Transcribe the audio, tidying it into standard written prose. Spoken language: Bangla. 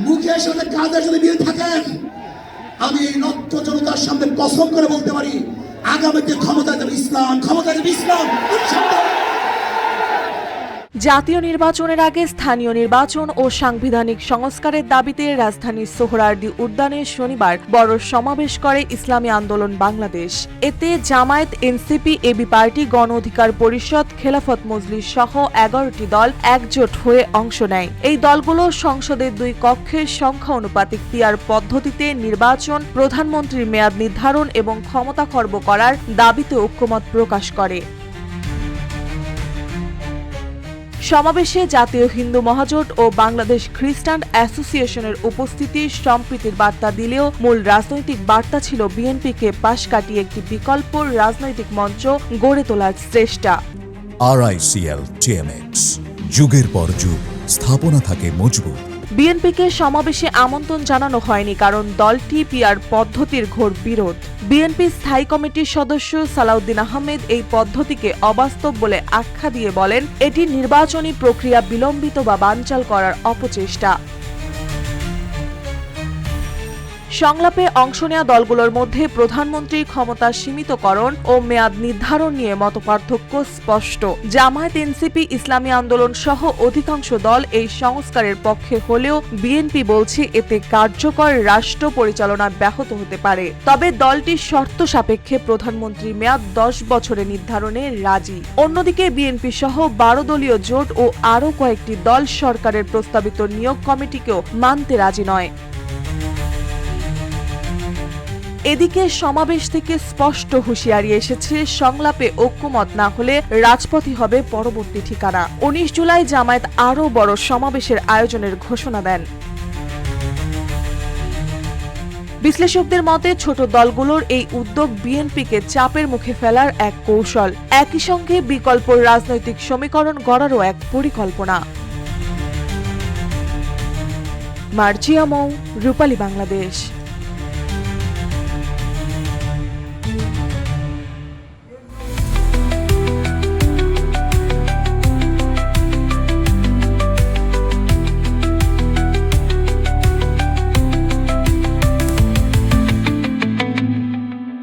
মুখের সাথে কাজের যদি মিল থাকেন, আমি এই রক্ত জনতার সামনে কসম করে বলতে পারি, আগামীতে ক্ষমতায় যাবে ইসলাম, ক্ষমতায় যাবে ইসলাম। জাতীয় নির্বাচনের আগে স্থানীয় নির্বাচন ও সাংবিধানিক সংস্কারের দাবিতে রাজধানীর সোহরাওয়ার্দী উদ্যানে শনিবার বড় সমাবেশ করে ইসলামী আন্দোলন বাংলাদেশ। এতে জামায়াত, এনসিপি, এবি পার্টি, গণ অধিকার পরিষদ, খেলাফত মজলিস সহ 11টি দল একজোট হয়ে অংশ নেয়। এই দলগুলো সংসদের 2 কক্ষের সংখ্যা অনুপাতিক পিআর পদ্ধতিতে নির্বাচন, প্রধানমন্ত্রীর মেয়াদ নির্ধারণ এবং ক্ষমতা খর্ব করার দাবিতে ঐক্যমত প্রকাশ করে। সমাবেশে জাতীয় হিন্দু মহাজোট ও বাংলাদেশ খ্রিস্টান অ্যাসোসিয়েশনের উপস্থিতি সম্প্রীতির বার্তা দিলেও মূল রাজনৈতিক বার্তা ছিল বিএনপিকে পাশ কাটিয়ে একটি বিকল্প রাজনৈতিক মঞ্চ গড়ে তোলার চেষ্টা। RICL TMX, যুগের পর যুগ স্থাপনা থাকে মজবুত। বিএনপিকে সমাবেশে আমন্ত্রণ জানানো হয়নি কারণ দলটি পিআর পদ্ধতির ঘোর বিরোধ। বিএনপি স্থায়ী কমিটির সদস্য সালাউদ্দিন আহমেদ এই পদ্ধতিকে অবাস্তব বলে আখ্যা দিয়ে বলেন, এটি নির্বাচনী প্রক্রিয়া বিলম্বিত বা বানচাল করার অপচেষ্টা। সংলাপে অংশ নেওয়া দলগুলোর মধ্যে প্রধানমন্ত্রীর ক্ষমতা সীমিতকরণ ও মেয়াদ নির্ধারণ নিয়ে মতপার্থক্য স্পষ্ট। জামায়াত, এনসিপি, ইসলামী আন্দোলন সহ অধিকাংশ দল এই সংস্কারের পক্ষে হলেও বিএনপি বলছে এতে কার্যকর রাষ্ট্র পরিচালনা ব্যাহত হতে পারে। তবে দলটি শর্ত সাপেক্ষে প্রধানমন্ত্রীর মেয়াদ 10 বছরে নির্ধারণে রাজি। অন্যদিকে বিএনপি সহ 12 দলীয় জোট ও আরও কয়েকটি দল সরকারের প্রস্তাবিত নিয়োগ কমিটিকেও মানতে রাজি নয়। এদিকে সমাবেশ থেকে স্পষ্ট হুঁশিয়ারি এসেছে, সংলাপে ঐক্যমত না হলে রাজপথই হবে পরবর্তী ঠিকানা। 19 জুলাই জামায়াত আরও বড় সমাবেশের আয়োজনের ঘোষণা দেন। বিশ্লেষকদের মতে ছোট দলগুলোর এই উদ্যোগ বিএনপিকে চাপের মুখে ফেলার এক কৌশল, একই সঙ্গে বিকল্প রাজনৈতিক সমীকরণ গড়ারও এক পরিকল্পনা। মার্জিয়া মৌ, রূপালী বাংলাদেশ।